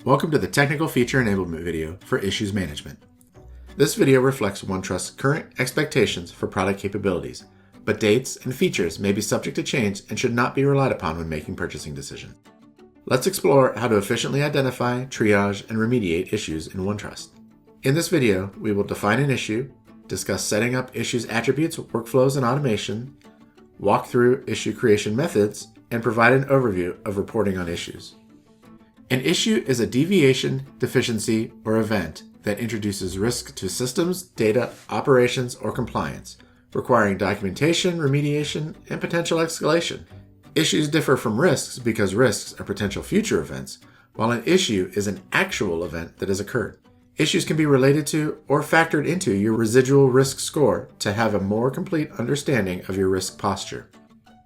Welcome to the Technical Feature Enablement video for Issues Management. This video reflects OneTrust's current expectations for product capabilities, but dates and features may be subject to change and should not be relied upon when making purchasing decisions. Let's explore how to efficiently identify, triage, and remediate issues in OneTrust. In this video, we will define an issue, discuss setting up issues attributes, workflows, and automation, walk through issue creation methods, and provide an overview of reporting on issues. An issue is a deviation, deficiency, or event that introduces risk to systems, data, operations, or compliance, requiring documentation, remediation, and potential escalation. Issues differ from risks because risks are potential future events, while an issue is an actual event that has occurred. Issues can be related to or factored into your residual risk score to have a more complete understanding of your risk posture.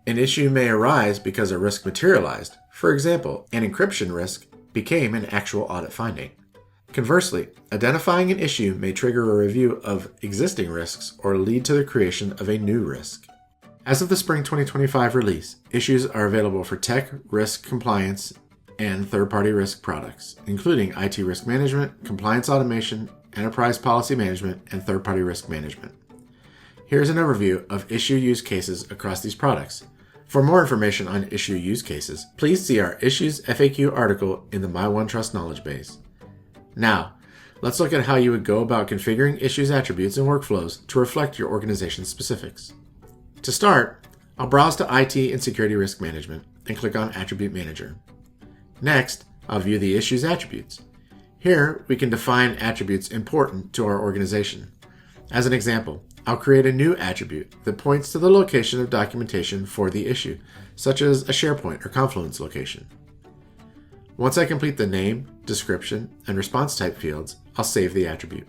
An issue may arise because a risk materialized. For example, an encryption risk became an actual audit finding. Conversely, identifying an issue may trigger a review of existing risks or lead to the creation of a new risk. As of the Spring 2025 release, issues are available for tech, risk, compliance, and third-party risk products, including IT risk management, compliance automation, enterprise policy management, and third-party risk management. Here's an overview of issue use cases across these products. For more information on issue use cases, please see our Issues FAQ article in the My OneTrust knowledge base. Now, let's look at how you would go about configuring issues attributes and workflows to reflect your organization's specifics. To start, I'll browse to IT and Security Risk Management and click on Attribute Manager. Next, I'll view the issues attributes. Here, we can define attributes important to our organization. As an example, I'll create a new attribute that points to the location of documentation for the issue, such as a SharePoint or Confluence location. Once I complete the name, description, and response type fields, I'll save the attribute.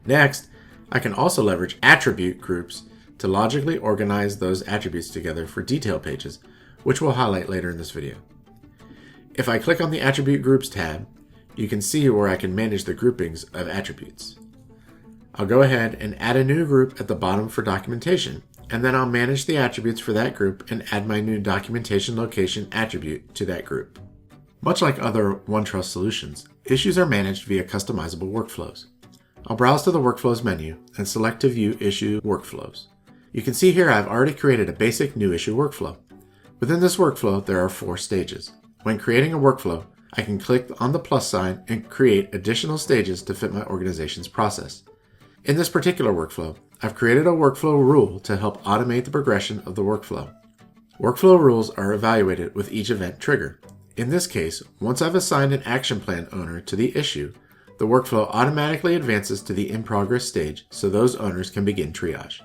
Next, I can also leverage attribute groups to logically organize those attributes together for detail pages, which we'll highlight later in this video. If I click on the Attribute Groups tab, you can see where I can manage the groupings of attributes. I'll go ahead and add a new group at the bottom for documentation, and then I'll manage the attributes for that group and add my new documentation location attribute to that group. Much like other OneTrust solutions, issues are managed via customizable workflows. I'll browse to the Workflows menu and select to view Issue Workflows. You can see here I've already created a basic new issue workflow. Within this workflow, there are 4 stages. When creating a workflow, I can click on the plus sign and create additional stages to fit my organization's process. In this particular workflow, I've created a workflow rule to help automate the progression of the workflow. Workflow rules are evaluated with each event trigger. In this case, once I've assigned an action plan owner to the issue, the workflow automatically advances to the in-progress stage so those owners can begin triage.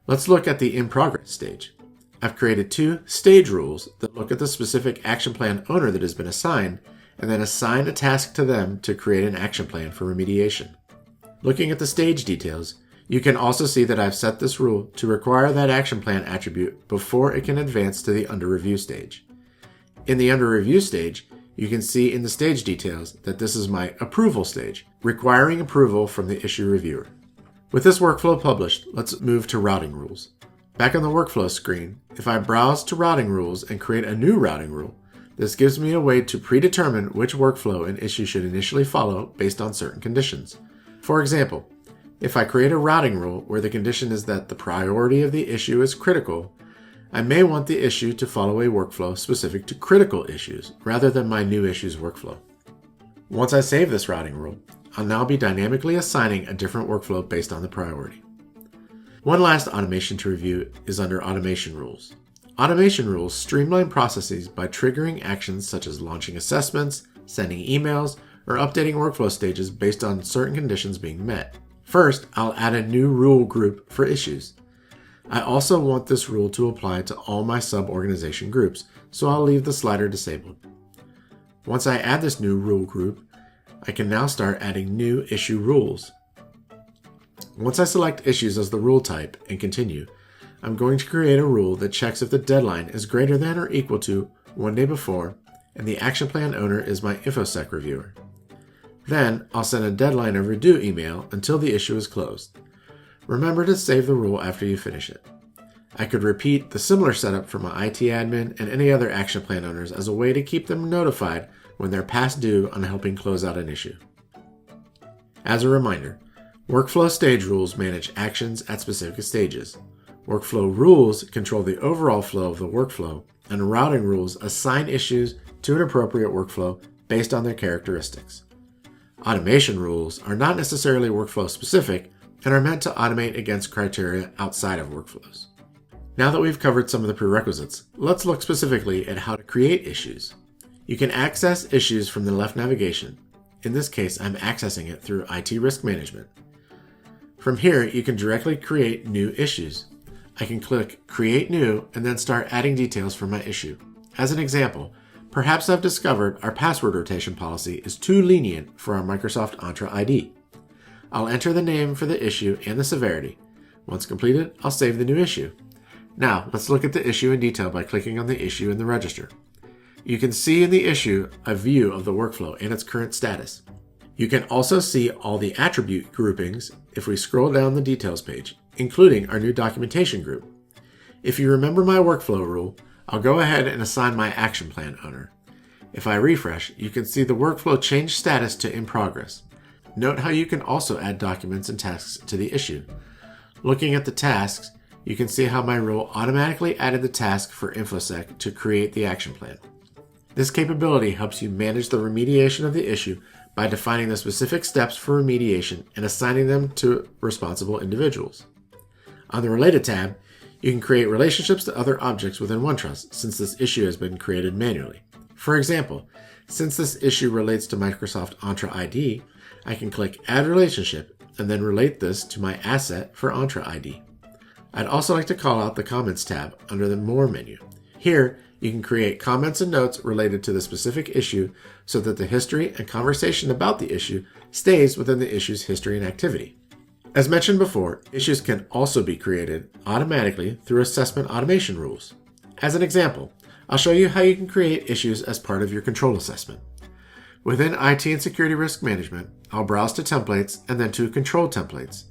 Let's look at the in-progress stage. I've created 2 stage rules that look at the specific action plan owner that has been assigned and then assign a task to them to create an action plan for remediation. Looking at the stage details, you can also see that I've set this rule to require that action plan attribute before it can advance to the under review stage. In the under review stage, you can see in the stage details that this is my approval stage, requiring approval from the issue reviewer. With this workflow published, let's move to routing rules. Back on the workflow screen, if I browse to routing rules and create a new routing rule, this gives me a way to predetermine which workflow an issue should initially follow based on certain conditions. For example, if I create a routing rule where the condition is that the priority of the issue is critical, I may want the issue to follow a workflow specific to critical issues rather than my new issues workflow. Once I save this routing rule, I'll now be dynamically assigning a different workflow based on the priority. One last automation to review is under Automation Rules. Automation rules streamline processes by triggering actions such as launching assessments, sending emails, or updating workflow stages based on certain conditions being met. First, I'll add a new rule group for issues. I also want this rule to apply to all my sub-organization groups, so I'll leave the slider disabled. Once I add this new rule group, I can now start adding new issue rules. Once I select issues as the rule type and continue, I'm going to create a rule that checks if the deadline is greater than or equal to 1 day before and the action plan owner is my InfoSec reviewer. Then I'll send a deadline overdue email until the issue is closed. Remember to save the rule after you finish it. I could repeat the similar setup for my IT admin and any other action plan owners as a way to keep them notified when they're past due on helping close out an issue. As a reminder, workflow stage rules manage actions at specific stages. Workflow rules control the overall flow of the workflow, and routing rules assign issues to an appropriate workflow based on their characteristics. Automation rules are not necessarily workflow specific and are meant to automate against criteria outside of workflows. Now that we've covered some of the prerequisites, let's look specifically at how to create issues. You can access issues from the left navigation. In this case, I'm accessing it through IT Risk Management. From here, you can directly create new issues. I can click Create New and then start adding details for my issue. As an example, perhaps I've discovered our password rotation policy is too lenient for our Microsoft Entra ID. I'll enter the name for the issue and the severity. Once completed, I'll save the new issue. Now, let's look at the issue in detail by clicking on the issue in the register. You can see in the issue a view of the workflow and its current status. You can also see all the attribute groupings if we scroll down the details page, including our new documentation group. If you remember my workflow rule, I'll go ahead and assign my action plan owner. If I refresh, you can see the workflow change status to in progress. Note how you can also add documents and tasks to the issue. Looking at the tasks, you can see how my rule automatically added the task for InfoSec to create the action plan. This capability helps you manage the remediation of the issue by defining the specific steps for remediation and assigning them to responsible individuals. On the Related tab, you can create relationships to other objects within OneTrust since this issue has been created manually. For example, since this issue relates to Microsoft Entra ID, I can click Add Relationship and then relate this to my asset for Entra ID. I'd also like to call out the Comments tab under the More menu. Here, you can create comments and notes related to the specific issue so that the history and conversation about the issue stays within the issue's history and activity. As mentioned before, issues can also be created automatically through assessment automation rules. As an example, I'll show you how you can create issues as part of your control assessment. Within IT and Security Risk Management, I'll browse to Templates and then to Control Templates.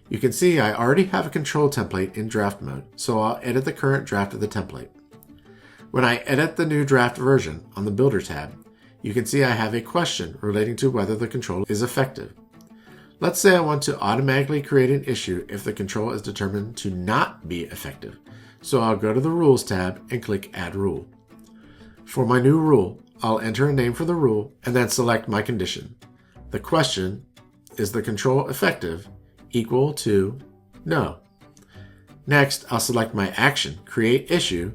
You can see I already have a control template in draft mode, so I'll edit the current draft of the template. When I edit the new draft version on the Builder tab, you can see I have a question relating to whether the control is effective. Let's say I want to automatically create an issue if the control is determined to not be effective, so I'll go to the Rules tab and click Add Rule. For my new rule, I'll enter a name for the rule and then select my condition. The question, is the control effective, equal to no. Next, I'll select my action, Create Issue,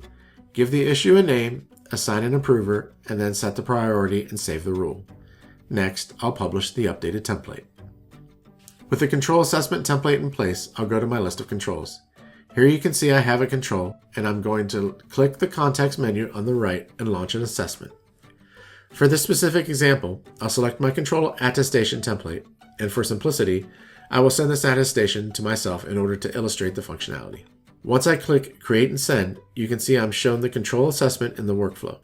give the issue a name, assign an approver, and then set the priority and save the rule. Next, I'll publish the updated template. With the control assessment template in place, I'll go to my list of controls. Here you can see I have a control, and I'm going to click the context menu on the right and launch an assessment. For this specific example, I'll select my control attestation template, and for simplicity, I will send this attestation to myself in order to illustrate the functionality. Once I click Create and Send, you can see I'm shown the control assessment in the workflow.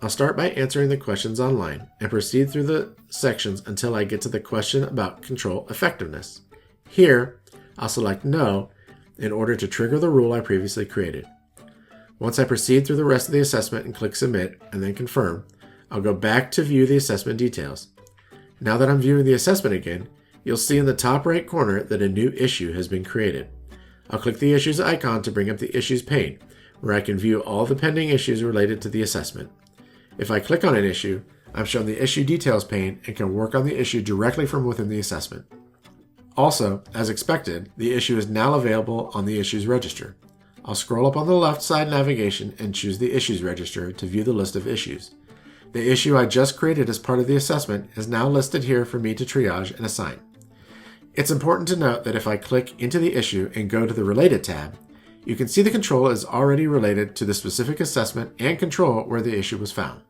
I'll start by answering the questions online and proceed through the sections until I get to the question about control effectiveness. Here, I'll select No in order to trigger the rule I previously created. Once I proceed through the rest of the assessment and click Submit and then Confirm, I'll go back to view the assessment details. Now that I'm viewing the assessment again, you'll see in the top right corner that a new issue has been created. I'll click the Issues icon to bring up the Issues pane, where I can view all the pending issues related to the assessment. If I click on an issue, I'm shown the Issue Details pane and can work on the issue directly from within the assessment. Also, as expected, the issue is now available on the Issues Register. I'll scroll up on the left side navigation and choose the Issues Register to view the list of issues. The issue I just created as part of the assessment is now listed here for me to triage and assign. It's important to note that if I click into the issue and go to the Related tab, you can see the control is already related to the specific assessment and control where the issue was found.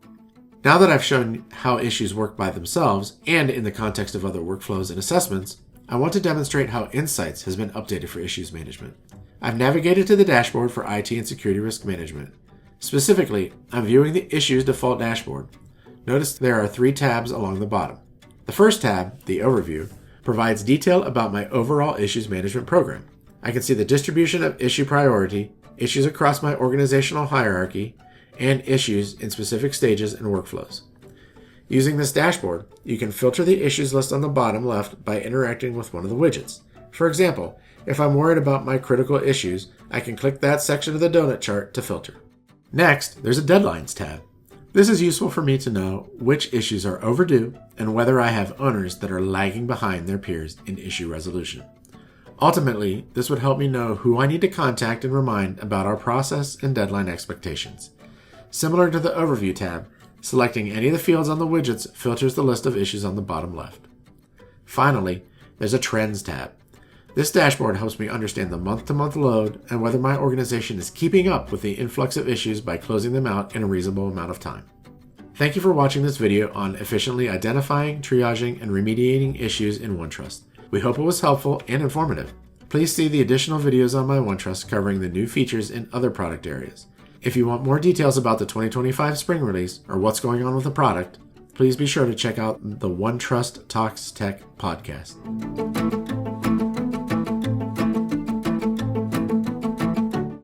Now that I've shown how issues work by themselves and in the context of other workflows and assessments, I want to demonstrate how Insights has been updated for issues management. I've navigated to the dashboard for IT and Security Risk Management. Specifically, I'm viewing the Issues default dashboard. Notice there are 3 tabs along the bottom. The first tab, the Overview, provides detail about my overall issues management program. I can see the distribution of issue priority, issues across my organizational hierarchy, and issues in specific stages and workflows. Using this dashboard, you can filter the issues list on the bottom left by interacting with one of the widgets. For example, if I'm worried about my critical issues, I can click that section of the donut chart to filter. Next, there's a Deadlines tab. This is useful for me to know which issues are overdue and whether I have owners that are lagging behind their peers in issue resolution. Ultimately, this would help me know who I need to contact and remind about our process and deadline expectations. Similar to the Overview tab, selecting any of the fields on the widgets filters the list of issues on the bottom left. Finally, there's a Trends tab. This dashboard helps me understand the month-to-month load and whether my organization is keeping up with the influx of issues by closing them out in a reasonable amount of time. Thank you for watching this video on efficiently identifying, triaging, and remediating issues in OneTrust. We hope it was helpful and informative. Please see the additional videos on my OneTrust covering the new features in other product areas. If you want more details about the 2025 spring release or what's going on with the product, please be sure to check out the OneTrust Talks Tech podcast.